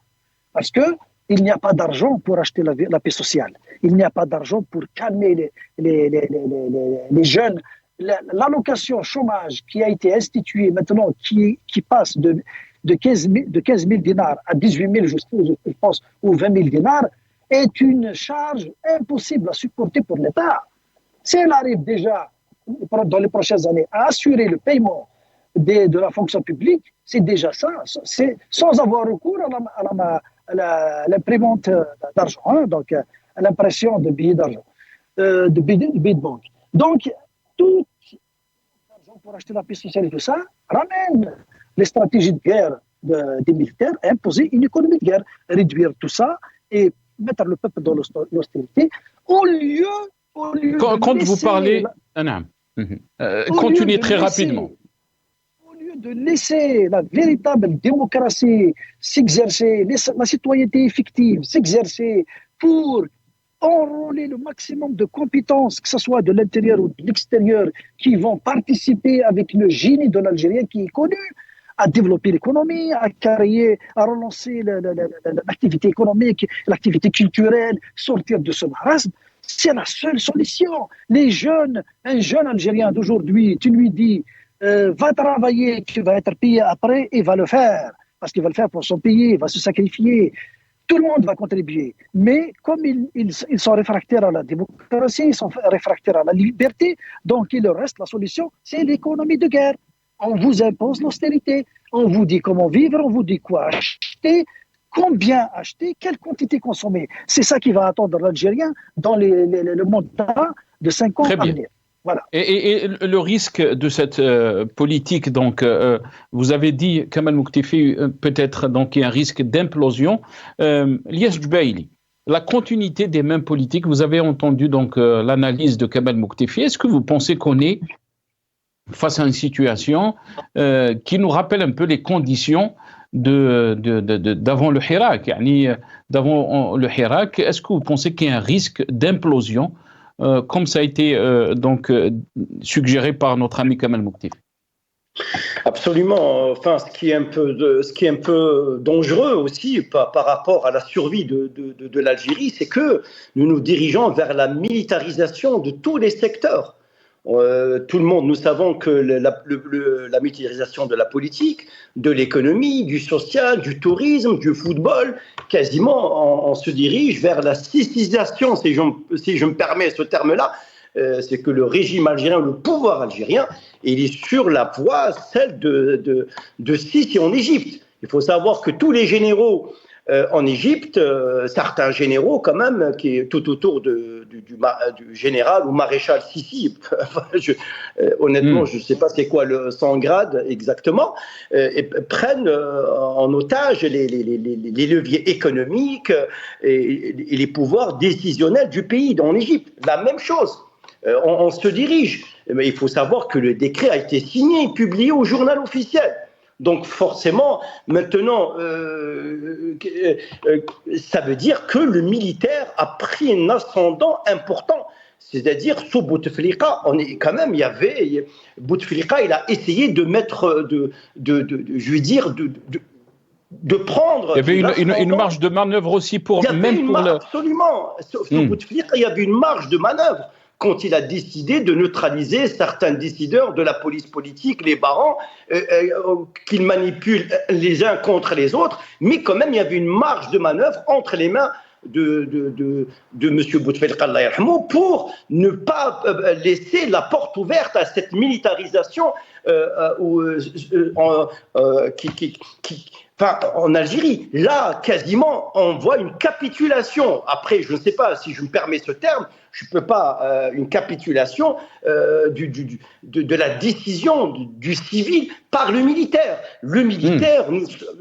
Parce qu'il n'y a pas d'argent pour acheter la paix sociale. Il n'y a pas d'argent pour calmer les jeunes. L'allocation chômage qui a été instituée maintenant, qui passe de 15 000 dinars à 18 000, je pense, ou 20 000 dinars, est une charge impossible à supporter pour l'État. Si elle arrive déjà, dans les prochaines années, à assurer le paiement de la fonction publique, c'est déjà ça. C'est sans avoir recours à l'imprimante d'argent, donc à l'impression de billets d'argent, de billets de banque. Donc, tout l'argent pour acheter la paix sociale et tout ça ramène les stratégies de guerre des militaires à imposer une économie de guerre, réduire tout ça et mettre le peuple dans l'austérité au lieu quand vous parlez... continuez très rapidement. Au lieu de laisser la véritable démocratie s'exercer, la citoyenneté effective s'exercer pour enrôler le maximum de compétences, que ce soit de l'intérieur ou de l'extérieur, qui vont participer avec le génie de l'Algérien qui est connu, à développer l'économie, à relancer l'activité économique, l'activité culturelle, sortir de ce marasme. C'est la seule solution. Un jeune Algérien d'aujourd'hui, tu lui dis, va travailler, tu vas être payé après, et va le faire. Parce qu'il va le faire pour son pays, il va se sacrifier. Tout le monde va contribuer. Mais comme ils sont réfractaires à la démocratie, ils sont réfractaires à la liberté, donc il leur reste la solution, c'est l'économie de guerre. On vous impose l'austérité. On vous dit comment vivre, on vous dit quoi acheter, combien acheter, quelle quantité consommer. C'est ça qui va attendre l'Algérien dans le mandat de 5 ans à venir. Voilà. Et le risque de cette politique, donc, vous avez dit, Kamel Mouktefi, peut-être donc il y a un risque d'implosion. Lies Djbaili, la continuité des mêmes politiques, vous avez entendu donc l'analyse de Kamel Mouktefi. Est-ce que vous pensez qu'on est face à une situation qui nous rappelle un peu les conditions d'avant le Hirak, d'avant le Hirak? Est-ce que vous pensez qu'il y a un risque d'implosion comme ça a été suggéré par notre ami Kamel Mouktefi? Absolument. Enfin, ce qui est un peu dangereux aussi par rapport à la survie de l'Algérie, c'est que nous nous dirigeons vers la militarisation de tous les secteurs. Tout le monde, nous savons que la militarisation de la politique, de l'économie, du social, du tourisme, du football, quasiment on se dirige vers la sicisation, si je me permets ce terme-là. C'est que le régime algérien, le pouvoir algérien, il est sur la voie, celle de Sisi en Égypte. Il faut savoir que tous les généraux en Égypte, certains généraux quand même, qui est tout autour du général ou maréchal Sisi, honnêtement, je ne sais pas c'est quoi son grade exactement, et prennent en otage les leviers économiques et les pouvoirs décisionnels du pays, en Égypte. La même chose. on se dirige. Mais il faut savoir que le décret a été signé et publié au journal officiel. Donc forcément, maintenant, ça veut dire que le militaire a pris un ascendant important. C'est-à-dire, sous Bouteflika, Bouteflika, il a essayé de mettre, de prendre. Il y avait une marge de manœuvre aussi pour Absolument. Sous Bouteflika, il y avait une marge de manœuvre quand il a décidé de neutraliser certains décideurs de la police politique, les barons, qu'il manipule les uns contre les autres, mais quand même il y avait une marge de manœuvre entre les mains de M. Bouteflika pour ne pas laisser la porte ouverte à cette militarisation en Algérie. Là, quasiment, on voit une capitulation. Après, je ne sais pas si je me permets ce terme, je ne peux pas une capitulation de la décision du civil par le militaire. Le militaire,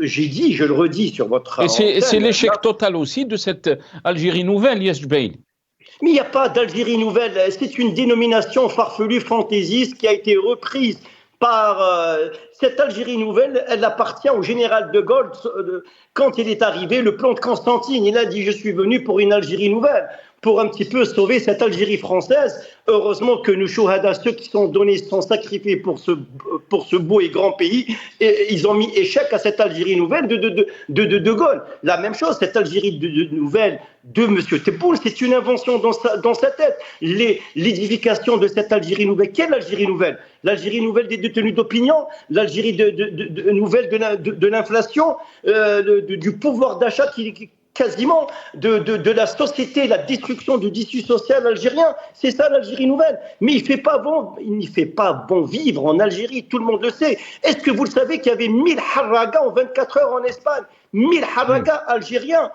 j'ai dit, je le redis sur votre antenne. Et c'est l'échec total aussi de cette Algérie nouvelle, Lies Jubaili. Mais il n'y a pas d'Algérie nouvelle. C'est une dénomination farfelue, fantaisiste qui a été reprise par cette Algérie nouvelle. Elle appartient au général de Gaulle. Quand il est arrivé, le plan de Constantine, il a dit « Je suis venu pour une Algérie nouvelle ». Pour un petit peu sauver cette Algérie française. Heureusement que nos chouhadas, ceux qui sont donnés, sont sacrifiés pour ce beau et grand pays, et ils ont mis échec à cette Algérie nouvelle de Gaulle. La même chose, cette Algérie nouvelle de M. Tebboune, c'est une invention dans sa tête. L'édification de cette Algérie nouvelle, quelle Algérie nouvelle? L'Algérie nouvelle des détenus d'opinion, l'Algérie nouvelle de l'inflation, du pouvoir d'achat quasiment de la société, la destruction du tissu social algérien. C'est ça l'Algérie nouvelle. Mais il ne fait pas bon vivre en Algérie, tout le monde le sait. Est-ce que vous le savez qu'il y avait 1000 harragas en 24 heures en Espagne? 1000 harragas algériens.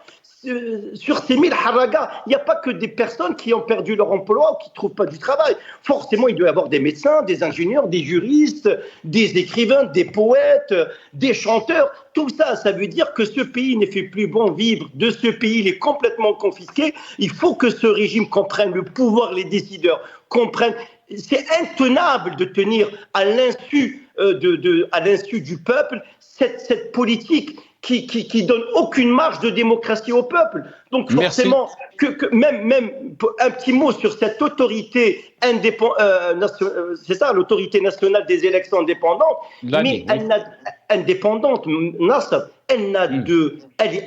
Sur ces 1000 harragas, il n'y a pas que des personnes qui ont perdu leur emploi ou qui ne trouvent pas du travail. Forcément, il doit y avoir des médecins, des ingénieurs, des juristes, des écrivains, des poètes, des chanteurs. Tout ça, ça veut dire que ce pays ne fait plus bon vivre. De ce pays, il est complètement confisqué. Il faut que ce régime comprenne, le pouvoir, les décideurs comprennent. C'est intenable de tenir à l'insu du peuple cette politique qui donne aucune marge de démocratie au peuple. Donc forcément, même un petit mot sur cette autorité c'est ça, l'autorité nationale des élections indépendantes, elle est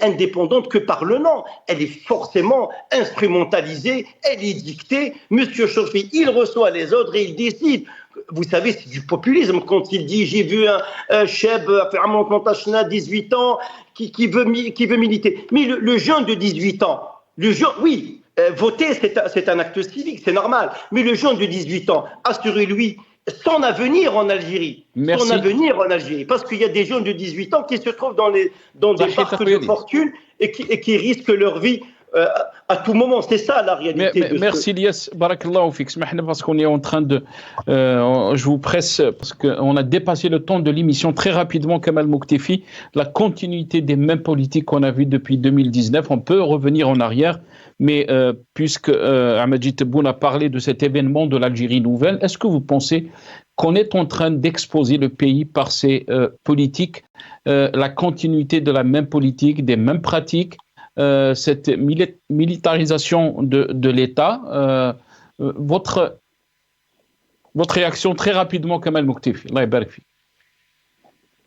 indépendante que par le nom. Elle est forcément instrumentalisée, elle est dictée. Monsieur Chauffy, il reçoit les ordres et il décide. Vous savez, c'est du populisme quand il dit j'ai vu un cheb à Montantachna, 18 ans, qui veut militer. Mais le jeune de 18 ans, voter c'est un acte civique, c'est normal. Mais le jeune de 18 ans, assurez-lui son avenir en Algérie. Merci. Son avenir en Algérie. Parce qu'il y a des jeunes de 18 ans qui se trouvent dans des parcs de fortune et qui risquent leur vie à tout moment. C'est ça la réalité. Merci Lies, barakallahu fik. Parce qu'on est en train de... je vous presse, parce qu'on a dépassé le temps de l'émission très rapidement, Kamal Mouktefi. La continuité des mêmes politiques qu'on a vues depuis 2019, on peut revenir en arrière, mais puisque Ahmadji Tebboune a parlé de cet événement de l'Algérie nouvelle, est-ce que vous pensez qu'on est en train d'exposer le pays par ces politiques, la continuité de la même politique, des mêmes pratiques, cette militarisation de l'État, votre réaction très rapidement, Kamal Mouktefi. Allah yabarak fik.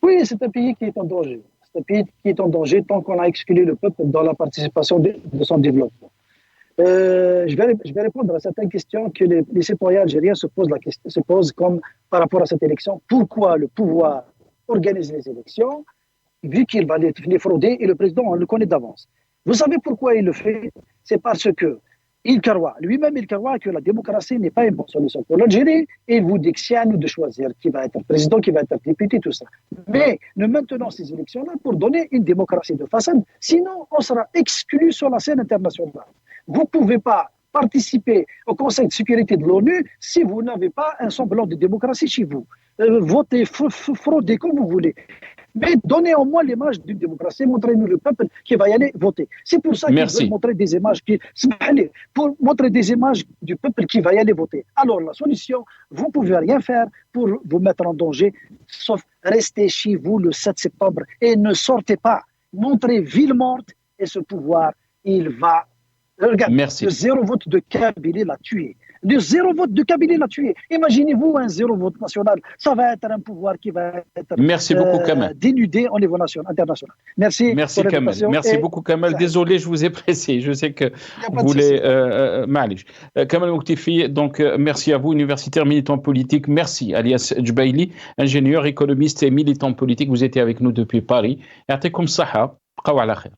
Oui, c'est un pays qui est en danger. C'est un pays qui est en danger tant qu'on a exclu le peuple dans la participation de son développement. Je vais répondre à certaines questions que les citoyens algériens se posent comme par rapport à cette élection. Pourquoi le pouvoir organise les élections, vu qu'il va les frauder, et le président, on le connaît d'avance. Vous savez pourquoi il le fait? C'est parce que lui-même, il croit que la démocratie n'est pas une bonne solution pour l'Algérie, et il vous dit que c'est à nous de choisir qui va être président, qui va être député, tout ça. Mais nous maintenons ces élections-là pour donner une démocratie de façade, sinon on sera exclu sur la scène internationale. Vous ne pouvez pas participer au Conseil de sécurité de l'ONU si vous n'avez pas un semblant de démocratie chez vous. Votez, fraudez comme vous voulez. Mais donnez au moins l'image d'une démocratie, montrez-nous le peuple qui va y aller voter. C'est pour ça qu'ils veulent montrer des images pour montrer des images du peuple qui va y aller voter. Alors la solution, vous ne pouvez rien faire pour vous mettre en danger, sauf rester chez vous le 7 septembre et ne sortez pas. Montrez ville morte et ce pouvoir, il va... Regarde, le zéro vote de Kabylie l'a tué. Le zéro vote de Kabylie l'a tué. Imaginez-vous un zéro vote national. Ça va être un pouvoir qui va être dénudé au niveau international. Merci. Merci Kamel. Merci beaucoup Kamel. Désolé, je vous ai pressé. Je sais que vous voulez... Kamel Mouktifi, donc merci à vous, universitaire, militant politique. Merci Alias Djbaili, ingénieur, économiste et militant politique. Vous étiez avec nous depuis Paris. Ya'tikum saha. Bqaw ala khair.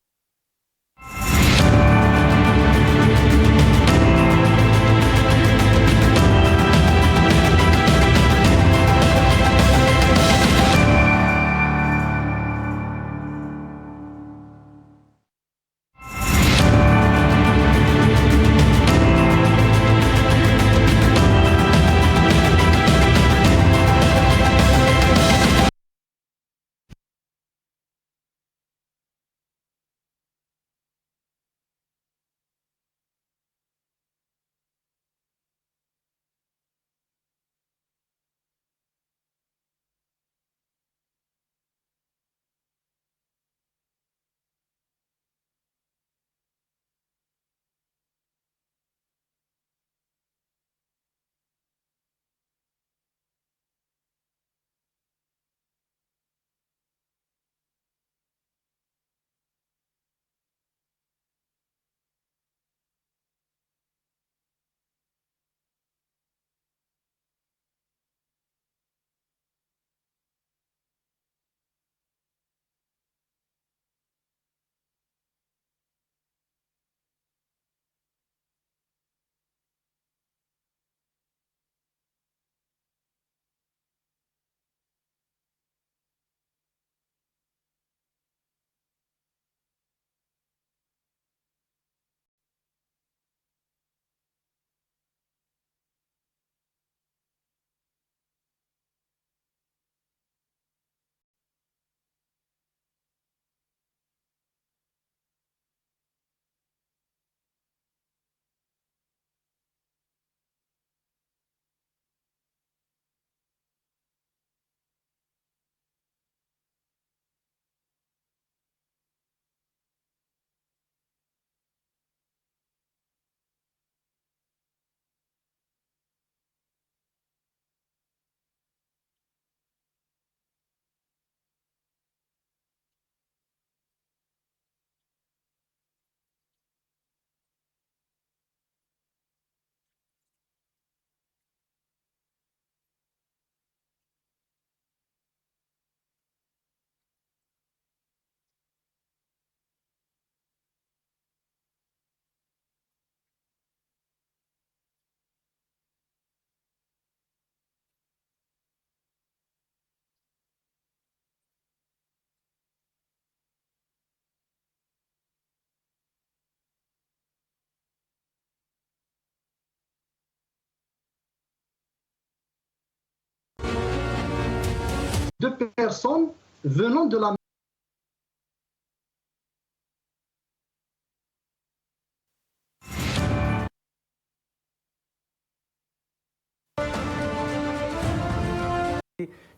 Deux personnes venant de la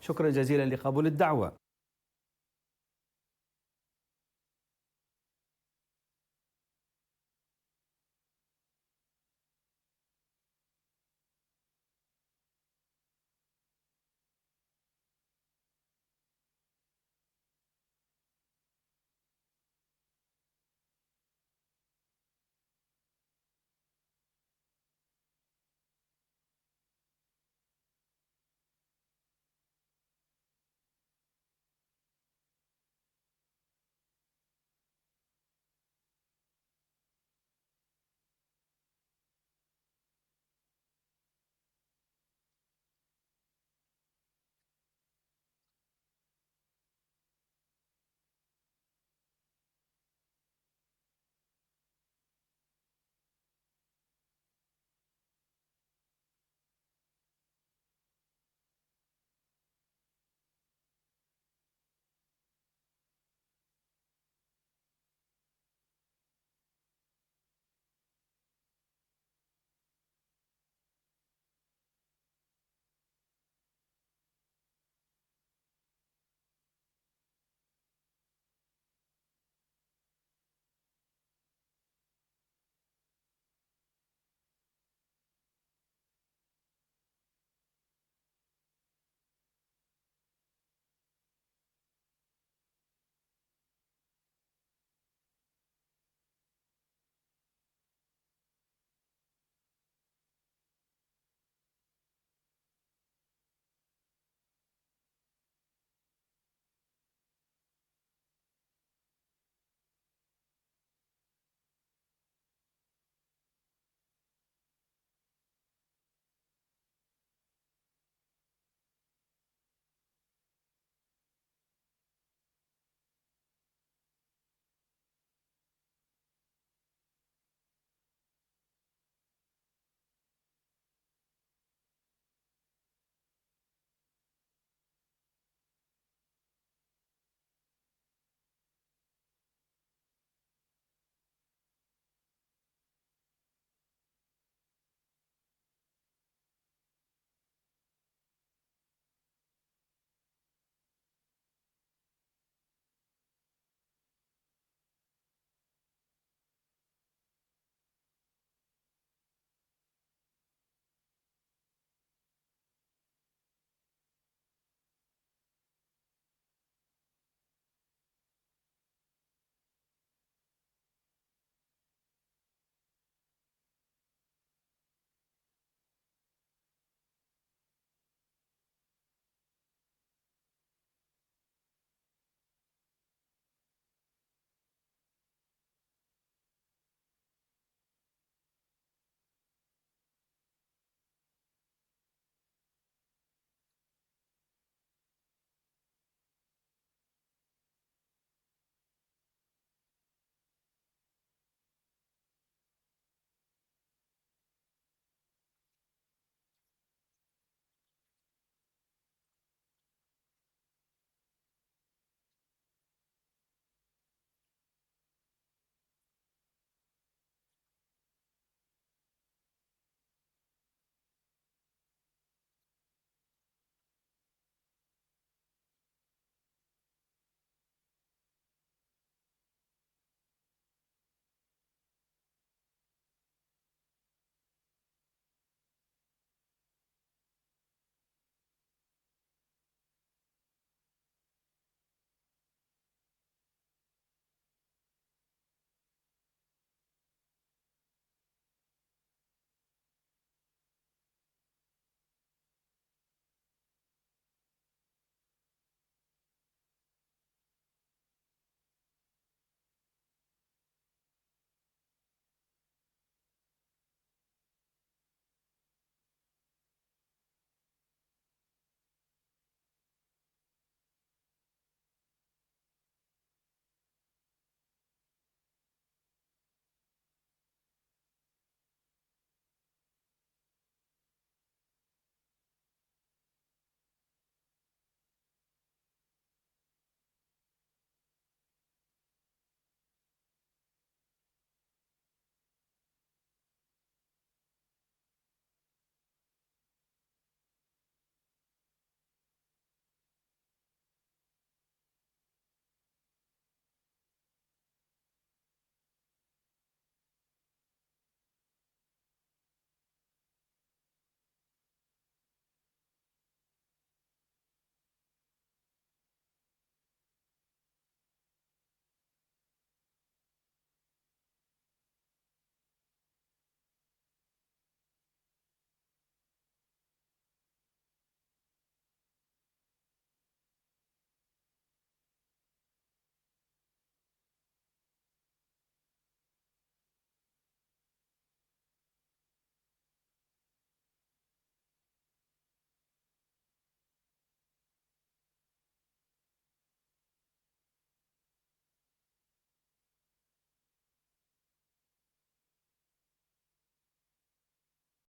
شكرا جزيلا لقبول الدعوة.